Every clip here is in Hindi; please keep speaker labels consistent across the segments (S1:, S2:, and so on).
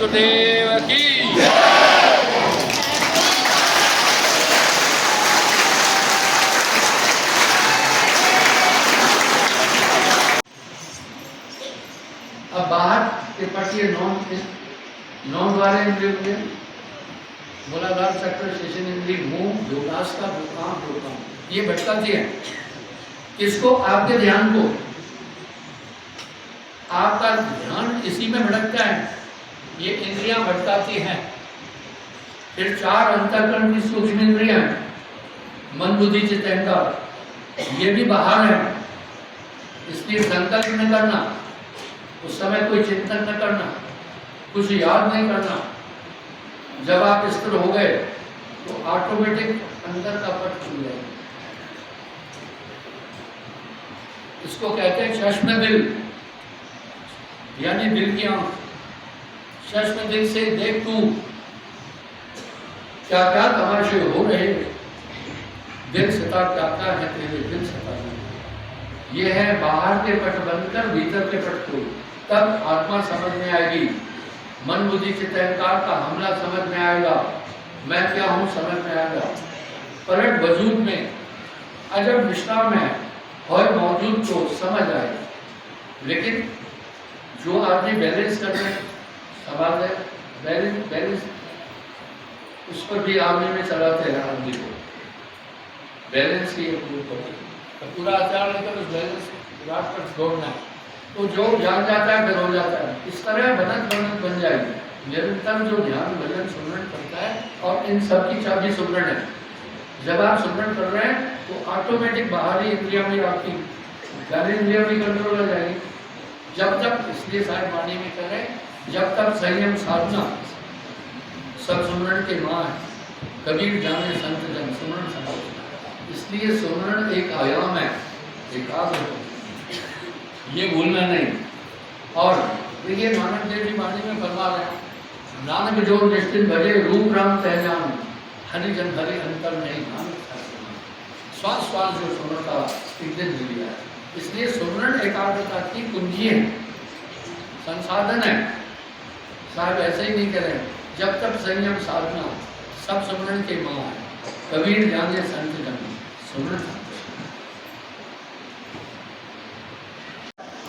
S1: वसुदेव की। अब बाहर के पट्टी नॉन वाले इंद्रिय मूलाधार चक्र शेषन इंद्रिय मुंह जोगास्ता भूकाम ये भटकाती है। किसको? आपके ध्यान को। आपका ध्यान इसी में भटकता है, ये इंद्रियां भटकाती हैं। फिर चार अंतःकरण की सूक्ष्म इंद्रियां मन बुद्धि चित्त अहंकार, ये भी बाहर है। इसलिए संकल्प न करना, उस समय कोई चिंतन न करना, कुछ याद नहीं करना। जब आप स्थिर हो गए तो ऑटोमेटिक अंदर का पट खुल जाएगा। इसको कहते हैं चश्म दिल, यानी दिल की आंख। चश्म दिल से देख तू क्या क्या तमाशे हो रहे, दिल सता क्या क्या है तेरे दिल सता है। ये है बाहर के पट बंद कर भीतर के पट खोल, तब आत्मा समझ में आएगी। मन बुद्धि चित्त अहंकार का हमला समझ में आएगा, मैं क्या हूं समझ में आएगा। परट वजूद में अजब विश्राम है और मौजूद तो समझ आएगा। लेकिन जो आदमी बैलेंस कर रहे सवाल है, बैलेंस उस पर भी आदमी में चलाते हैं। आदमी को बैलेंस की पूरा आचार लेकर उस बैलेंस रात पर छोड़ना है, तो जो जान जाता है फिर हो जाता है। इस तरह बनत बन जाएगी। निरंतर जो ध्यान भजन सुमरण करता है, और इन सब की चाबी सुमरण है। जब आप सुमरण कर रहे हैं तो ऑटोमेटिक बाहरी इंद्रिया में आपकी इंद्रिया भी कंट्रोल हो जाएगी। जब तक, इसलिए साहब वाणी में करें, जब तक संयम साधना सब सुमरण के माँ है। कबीर जाने संत जन सुमरण संत। इसलिए सुमरण एक आयाम है, एक आदत है, ये भूलना नहीं। और देखिए नानक देव जी वाणी में फरमा रहे हैं, नानक जो निश्चित भजे रूप राम तह जान, हरि जन हरि अंतर नहीं नानक। श्वास श्वास जो सुमरण का एक दिन मिल गया है। इसलिए सुमरण एकाग्रता की कुंजी है, संसाधन है। साहब ऐसे ही नहीं करें, जब तक संयम साधना सब सुमरण के माँ है। कबीर जाने संत जन सुमरण।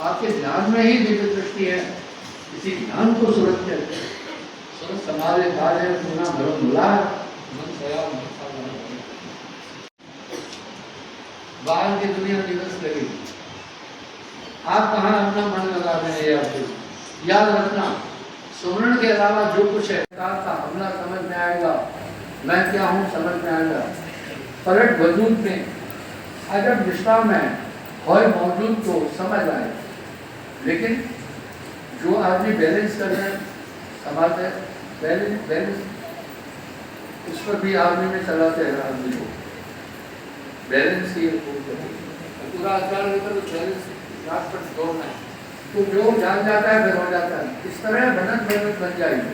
S1: आपके ध्यान में ही दिव्य दृष्टि है, इसी ध्यान को सुरक्षित सुरत संभाले कार्य पुनः भ्रम बुला मन सया बाहर की दुनिया दिवस लगी। आप कहाँ अपना मन लगा रहे हैं? आपको याद रखना, सुमरण के अलावा जो कुछ है का हमला समझ में आएगा, मैं क्या हूँ समझ में आएगा। परट वजूद में अजब विश्राम है और मौजूद तो समझ आए। लेकिन जो आदमी बैलेंस कर रहे हैं, समाज है बैलेंस उस पर भी आदमी में चलाते हैं। आदमी को बैलेंस की पूरा आचार लेकर उस बैलेंस रात पर छोड़ना है, तो जो जान जाता है फिर हो जाता है। इस तरह बनत बन जाएगी।